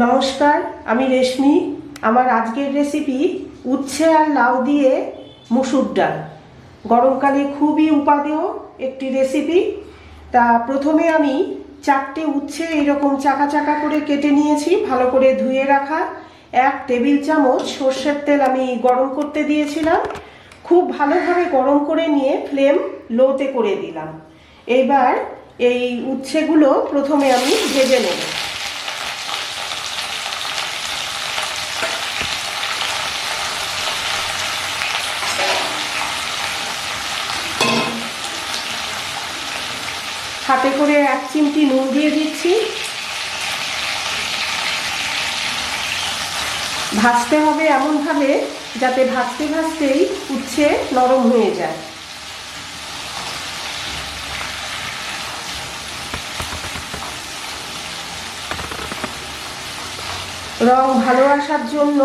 নমস্কার, আমি রেশমি। আমার আজকের রেসিপি উচ্ছে আর লাউ দিয়ে মুসুর ডাল। গরমকালে খুবই উপাদেয় একটি রেসিপি। তা প্রথমে আমি 4টে উচ্ছে এইরকম চাকা চাকা করে কেটে নিয়েছি, ভালো করে ধুয়ে রাখা। 1 টেবিল চামচ সর্ষের তেল আমি গরম করতে দিয়েছিলাম। খুব ভালোভাবে গরম করে নিয়ে ফ্লেম লোতে করে দিলাম। এইবার এই উচ্ছেগুলো প্রথমে আমি ভেজে নেব। হাতে করে 1 চিমটি নুন দিয়ে দিচ্ছি। ভাজতে হবে এমনভাবে যাতে ভাজতে ভাজতেই উচ্ছে নরম হয়ে যায়। রং ভালো আসার জন্য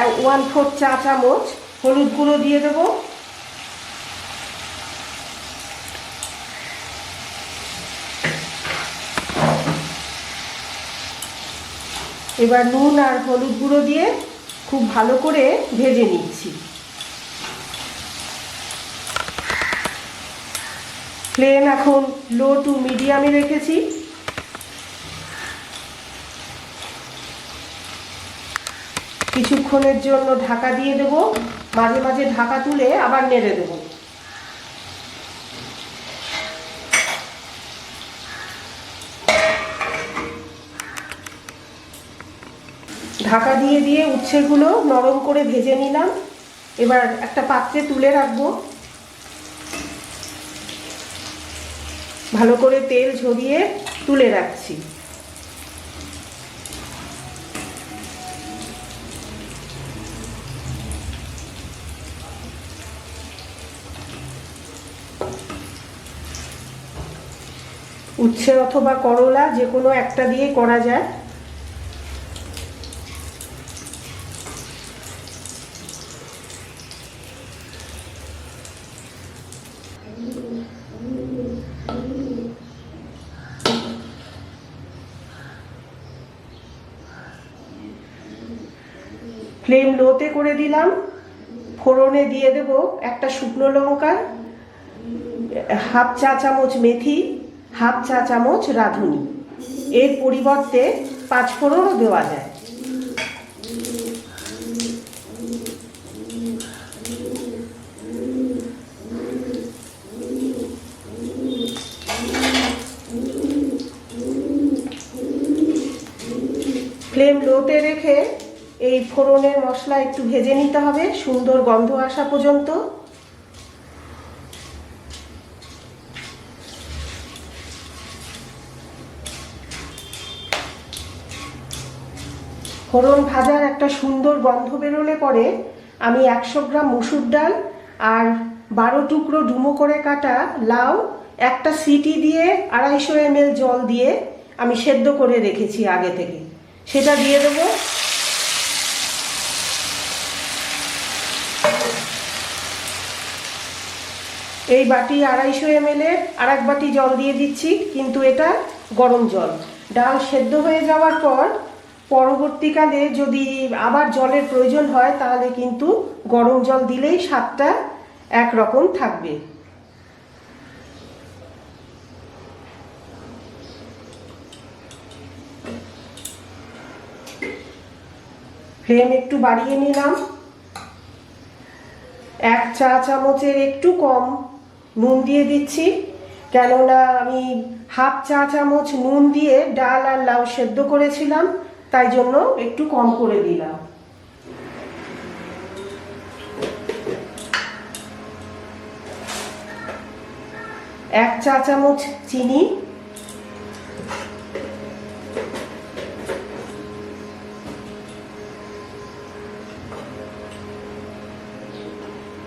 1/4 চা চামচ হলুদ গুঁড়ো দিয়ে দেবো। এবার নুন আর হলুদ গুঁড়ো দিয়ে খুব ভালো করে ভেজে নিচ্ছি। ফ্লেম এখন লো টু মিডিয়ামে রেখেছি। কিছুক্ষণের জন্য ঢাকা দিয়ে দেব, মাঝে মাঝে ঢাকা তুলে আবার নেড়ে দেব। ঢাকা দিয়ে দিয়ে উচ্ছেগুলো নরম করে ভেজে নিলাম। এবার একটা পাত্রে তুলে রাখবো। ভালো করে তেল ঝরিয়ে তুলে রাখছি। উচ্ছে অথবা করলা যে কোনো একটা দিয়ে করা যায়। ফ্লেম লোতে করে দিলাম। ফোড়নে দিয়ে দেব একটা শুকনো লঙ্কা, 1/2 চা চামচ মেথি, 1/2 চা চামচ রাঁধুনি। এর পরিবর্তে 5 ফোড়নও দেওয়া যায়। ফ্লেম লোতে রেখে এই ফোড়নের মশলা একটু ভেজে নিতে হবে, সুন্দর গন্ধ আসা পর্যন্ত। ফোড়ন ভাজার একটা সুন্দর গন্ধ বেরোলে পরে আমি 100 গ্রাম মুসুর ডাল আর 12 টুকরো ডুমো করে কাটা লাউ একটা সিটি দিয়ে 250 ml জল দিয়ে আমি সেদ্ধ করে রেখেছি আগে থেকে, সেটা দিয়ে দেব। এই বাটি 250 ml এর আরেক বাটি জল দিয়ে দিচ্ছি, কিন্তু এটা গরম জল। ডাল সেদ্ধ হয়ে যাওয়ার পর পরবর্তীকালে যদি আবার জলের প্রয়োজন হয় তাহলে কিন্তু গরম জল দিলেই স্বাদটা একরকম থাকবে। ফ্লেম একটু বাড়িয়ে নিলাম। 1 চা চামচের একটু কম নুন দিয়ে দিচ্ছি, কেননা আমি 1/2 চা চামচ নুন দিয়ে ডাল আর লাউ সেদ্ধ করেছিলাম, তাই জন্য একটু কম করে দিলাম। এক চা চামচ চিনি,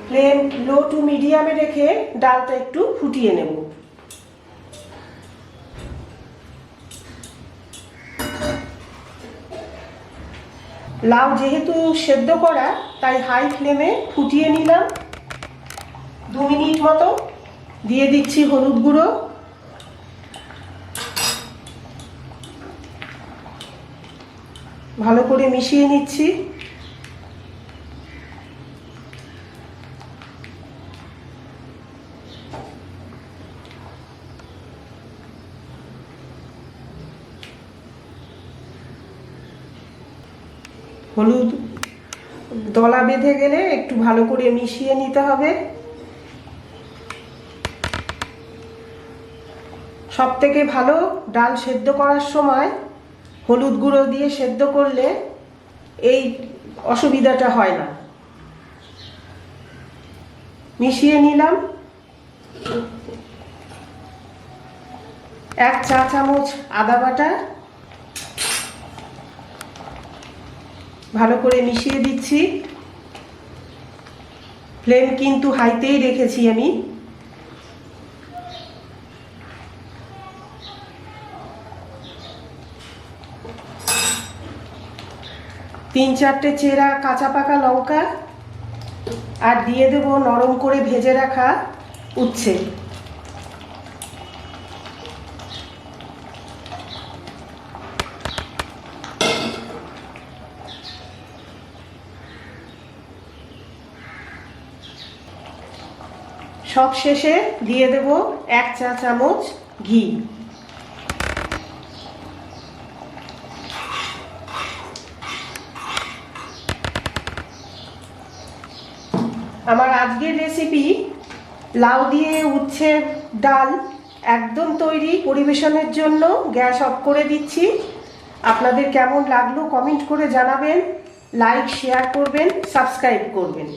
ফ্লেম লো টু মিডিয়ামে রেখে ডালটা একটু ফুটিয়ে নেব। লাউ যেহেতু সেদ্ধ করা তাই হাই ফ্লেমে ফুটিয়ে নিলাম 2 মিনিট মতো। দিয়ে দিচ্ছি হলুদ গুঁড়ো, ভালো করে মিশিয়ে নিচ্ছি। হলুদ দলা বেঁধে গেলে একটু ভালো করে মিশিয়ে নিতে হবে। সব থেকে ভালো ডাল সেদ্ধ করার সময় হলুদ গুঁড়ো দিয়ে সেদ্ধ করলে এই অসুবিধাটা হয় না। মিশিয়ে নিলাম। 1 চা চামচ আদা বাটা, ভালো করে মিশিয়ে দিচ্ছি। ফ্লেম কিন্তু হাইতেই রেখেছি আমি। তিন চারটে চেরা কাঁচা পাকা লঙ্কা আর দিয়ে দেব নরম করে ভেজে রাখা উচ্ছে। সব শেষে দিয়ে দেব 1 চা চামচ ঘি। আমার আজকের রেসিপি লাউ দিয়ে উচ্ছের ডাল একদম তৈরি। পরিবেশনের জন্য গ্যাস অফ করে দিচ্ছি। আপনাদের কেমন লাগলো কমেন্ট করে জানাবেন, লাইক শেয়ার করবেন, সাবস্ক্রাইব করবেন।